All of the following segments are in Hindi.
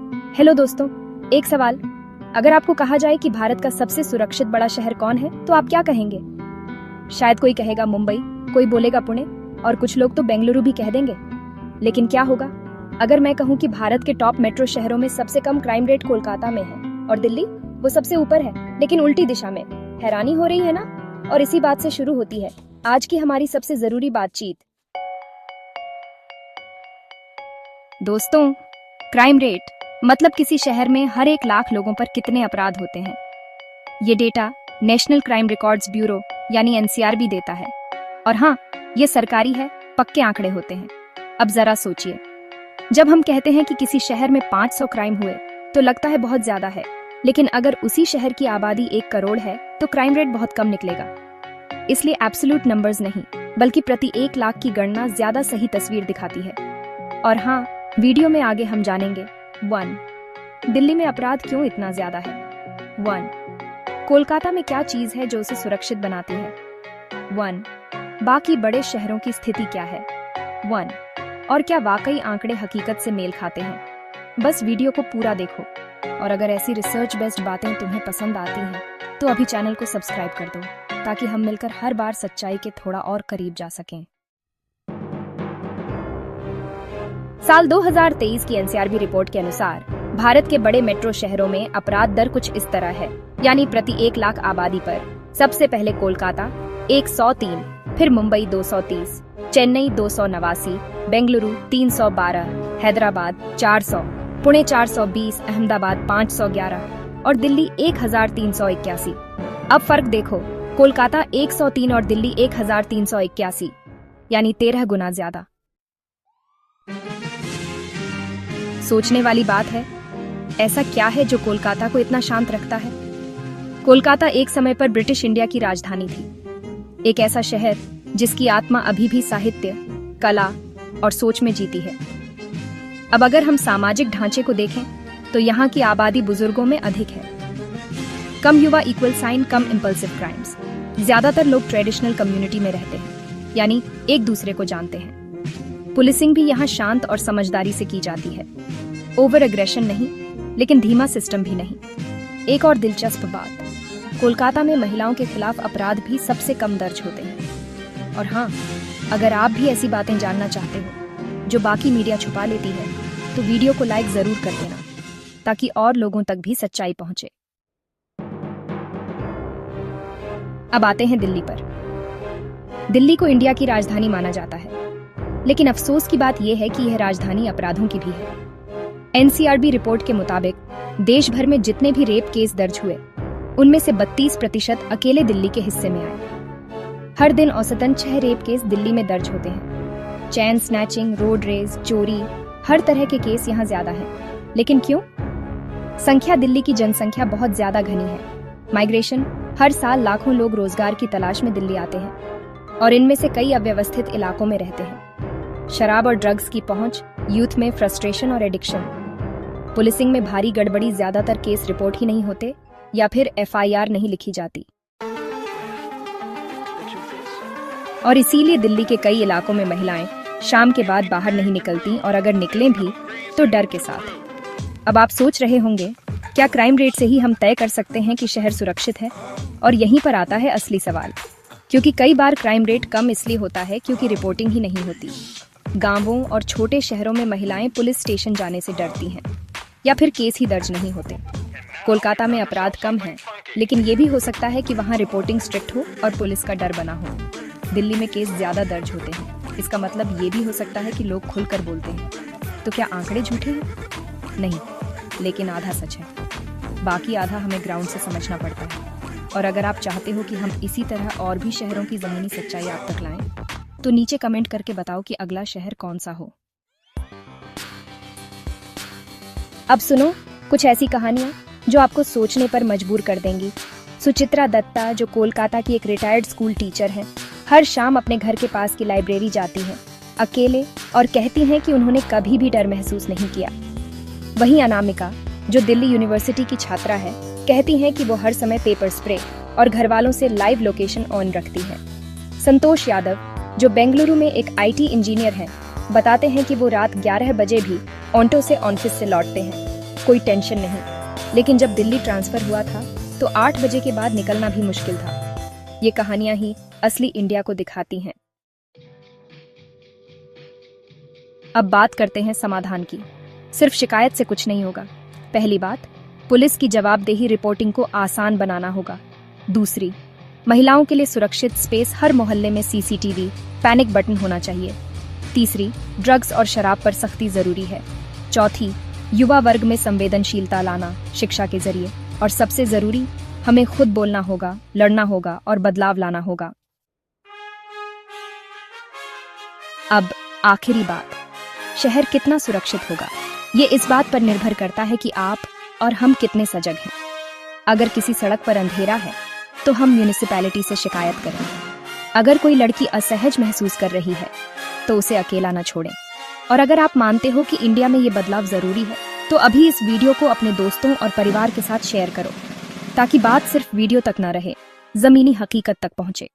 हेलो दोस्तों, एक सवाल। अगर आपको कहा जाए कि भारत का सबसे सुरक्षित बड़ा शहर कौन है, तो आप क्या कहेंगे? शायद कोई कहेगा मुंबई, कोई बोलेगा पुणे और कुछ लोग तो बेंगलुरु भी कह देंगे। लेकिन क्या होगा अगर मैं कहूँ कि भारत के टॉप मेट्रो शहरों में सबसे कम क्राइम रेट कोलकाता में है और दिल्ली वो सबसे ऊपर है, लेकिन उल्टी दिशा में। हैरानी हो रही है ना? और इसी बात से शुरू होती है आज की हमारी सबसे जरूरी बातचीत। दोस्तों, क्राइम रेट मतलब किसी शहर में हर 1 लाख लोगों पर कितने अपराध होते हैं। ये data national crime records bureau यानी एनसीआर भी देता है। और हाँ, ये सरकारी है, पक्के आंकड़े होते हैं। अब जरा सोचिए, जब हम कहते हैं कि किसी शहर में 500 क्राइम हुए तो लगता है बहुत ज्यादा है, लेकिन अगर उसी शहर की आबादी 1 करोड़ है तो क्राइम रेट बहुत कम निकलेगा। इसलिए एब्सोल्यूट नंबर्स नहीं, बल्कि प्रति 1 लाख की गणना ज्यादा सही तस्वीर दिखाती है। और हाँ, वीडियो में आगे हम जानेंगे 1. दिल्ली में अपराध क्यों इतना ज्यादा है। 1. कोलकाता में क्या चीज है जो उसे सुरक्षित बनाती है। 1. बाकी बड़े शहरों की स्थिति क्या है। 1. और क्या वाकई आंकड़े हकीकत से मेल खाते हैं। बस वीडियो को पूरा देखो, और अगर ऐसी रिसर्च बेस्ड बातें तुम्हें पसंद आती हैं तो अभी चैनल को सब्सक्राइब कर दो, ताकि हम मिलकर हर बार सच्चाई के थोड़ा और करीब जा सकें। साल 2023 की एनसीआरबी रिपोर्ट के अनुसार भारत के बड़े मेट्रो शहरों में अपराध दर कुछ इस तरह है, यानी प्रति 1 लाख आबादी पर सबसे पहले कोलकाता 103, फिर मुंबई 230, चेन्नई 289, बेंगलुरु 312, हैदराबाद 400, पुणे 420, अहमदाबाद 511 और दिल्ली 1381। अब फर्क देखो, कोलकाता 103 और दिल्ली 1381, यानी 13 गुना ज्यादा। सोचने वाली बात है, ऐसा क्या है जो कोलकाता को इतना शांत रखता है। कोलकाता एक समय पर ब्रिटिश इंडिया की राजधानी थी, एक ऐसा शहर जिसकी आत्मा अभी भी साहित्य, कला और सोच में जीती है। अब अगर हम सामाजिक ढांचे को देखें तो यहाँ की आबादी बुजुर्गों में अधिक है। कम युवा इक्वल साइन कम इम्पल्सिव क्राइम्स। ज्यादातर लोग ट्रेडिशनल कम्युनिटी में रहते हैं, यानी एक दूसरे को जानते हैं। पुलिसिंग भी यहाँ शांत और समझदारी से की जाती है। ओवर एग्रेशन नहीं, लेकिन धीमा सिस्टम भी नहीं। एक और दिलचस्प बात, कोलकाता में महिलाओं के खिलाफ अपराध भी सबसे कम दर्ज होते हैं। और हाँ, अगर आप भी ऐसी बातें जानना चाहते हो जो बाकी मीडिया छुपा लेती है, तो वीडियो को लाइक जरूर कर देना, ताकि और लोगों तक भी सच्चाई पहुंचे। अब आते हैं दिल्ली पर। दिल्ली को इंडिया की राजधानी माना जाता है, लेकिन अफसोस की बात यह है कि यह राजधानी अपराधों की भी है। एनसीआरबी रिपोर्ट के मुताबिक देश भर में जितने भी रेप केस दर्ज हुए, उनमें से 32% अकेले दिल्ली के हिस्से में आए। हर दिन औसतन 6 रेप केस दिल्ली में दर्ज होते हैं। चैन स्नैचिंग, रोड रेज, चोरी, हर तरह के केस यहाँ ज्यादा हैं। लेकिन क्यों? संख्या दिल्ली की जनसंख्या बहुत ज्यादा घनी है। माइग्रेशन, हर साल लाखों लोग रोजगार की तलाश में दिल्ली आते हैं, और इनमें से कई अव्यवस्थित इलाकों में रहते हैं। शराब और ड्रग्स की पहुंच, यूथ में फ्रस्ट्रेशन और एडिक्शन, पुलिसिंग में भारी गड़बड़ी, ज्यादातर केस रिपोर्ट ही नहीं होते या फिर एफआईआर नहीं लिखी जाती। और इसीलिए दिल्ली के कई इलाकों में महिलाएं शाम के बाद बाहर नहीं निकलती, और अगर निकलें भी तो डर के साथ। अब आप सोच रहे होंगे, क्या क्राइम रेट से ही हम तय कर सकते हैं कि शहर सुरक्षित है? और यहीं पर आता है असली सवाल, क्योंकि कई बार क्राइम रेट कम इसलिए होता है क्योंकि रिपोर्टिंग ही नहीं होती। गांवों और छोटे शहरों में महिलाएं पुलिस स्टेशन जाने से डरती हैं, या फिर केस ही दर्ज नहीं होते। कोलकाता में अपराध कम है, लेकिन ये भी हो सकता है कि वहाँ रिपोर्टिंग स्ट्रिक्ट हो और पुलिस का डर बना हो। दिल्ली में केस ज्यादा दर्ज होते हैं, इसका मतलब ये भी हो सकता है कि लोग खुलकर बोलते हैं। तो क्या आंकड़े झूठे हैं? नहीं, लेकिन आधा सच है, बाकी आधा हमें ग्राउंड से समझना पड़ता है। और अगर आप चाहते हो कि हम इसी तरह और भी शहरों की जमीनी सच्चाई आप तक लाएं, तो नीचे कमेंट करके बताओ कि अगला शहर कौन सा हो। अब सुनो कुछ ऐसी कहानियां जो आपको सोचने पर मजबूर कर देंगी। सुचित्रा दत्ता, जो कोलकाता की एक रिटायर्ड स्कूल टीचर हैं, हर शाम अपने घर के पास की लाइब्रेरी जाती हैं, अकेले, और कहती हैं कि उन्होंने कभी भी डर महसूस नहीं किया। वहीं अनामिका, जो दिल्ली यूनिवर्सिटी की छात्रा है, कहती हैं कि वो हर समय पेपर स्प्रे और घर वालों से लाइव लोकेशन ऑन रखती है। संतोष यादव, जो बेंगलुरु में एक आईटी इंजीनियर हैं, बताते हैं कि वो रात 11 बजे भी ऑटो से ऑफिस से लौटते हैं। कोई टेंशन नहीं। लेकिन जब दिल्ली ट्रांसफर हुआ था तो 8 बजे के बाद निकलना भी मुश्किल था। ये कहानियां ही असली इंडिया को दिखाती हैं। अब बात करते हैं समाधान की। सिर्फ शिकायत से कुछ नहीं होगा। पहली बात, पुलिस की जवाबदेही रिपोर्टिंग को आसान बनाना होगा। दूसरी, महिलाओं के लिए सुरक्षित स्पेस, हर मोहल्ले में सीसीटीवी, पैनिक बटन होना चाहिए। तीसरी, ड्रग्स और शराब पर सख्ती जरूरी है। चौथी, युवा वर्ग में संवेदनशीलता लाना शिक्षा के जरिए। और सबसे जरूरी, हमें खुद बोलना होगा, लड़ना होगा और बदलाव लाना होगा। अब आखिरी बात, शहर कितना सुरक्षित होगा ये इस बात पर निर्भर करता है कि आप और हम कितने सजग हैं। अगर किसी सड़क पर अंधेरा है तो हम म्यूनिसिपैलिटी से शिकायत करें। अगर कोई लड़की असहज महसूस कर रही है तो उसे अकेला न छोड़ें। और अगर आप मानते हो कि इंडिया में ये बदलाव जरूरी है तो अभी इस वीडियो को अपने दोस्तों और परिवार के साथ शेयर करो, ताकि बात सिर्फ वीडियो तक न रहे, जमीनी हकीकत तक पहुंचे।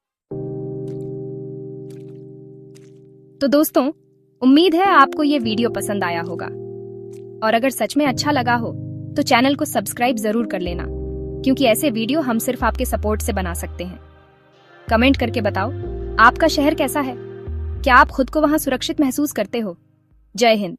तो दोस्तों, उम्मीद है आपको ये वीडियो पसंद आया होगा। और अगर सच में अच्छा लगा हो तो चैनल को सब्सक्राइब जरूर कर लेना, क्योंकि ऐसे वीडियो हम सिर्फ आपके सपोर्ट से बना सकते हैं। कमेंट करके बताओ आपका शहर कैसा है, क्या आप खुद को वहां सुरक्षित महसूस करते हो। जय हिंद।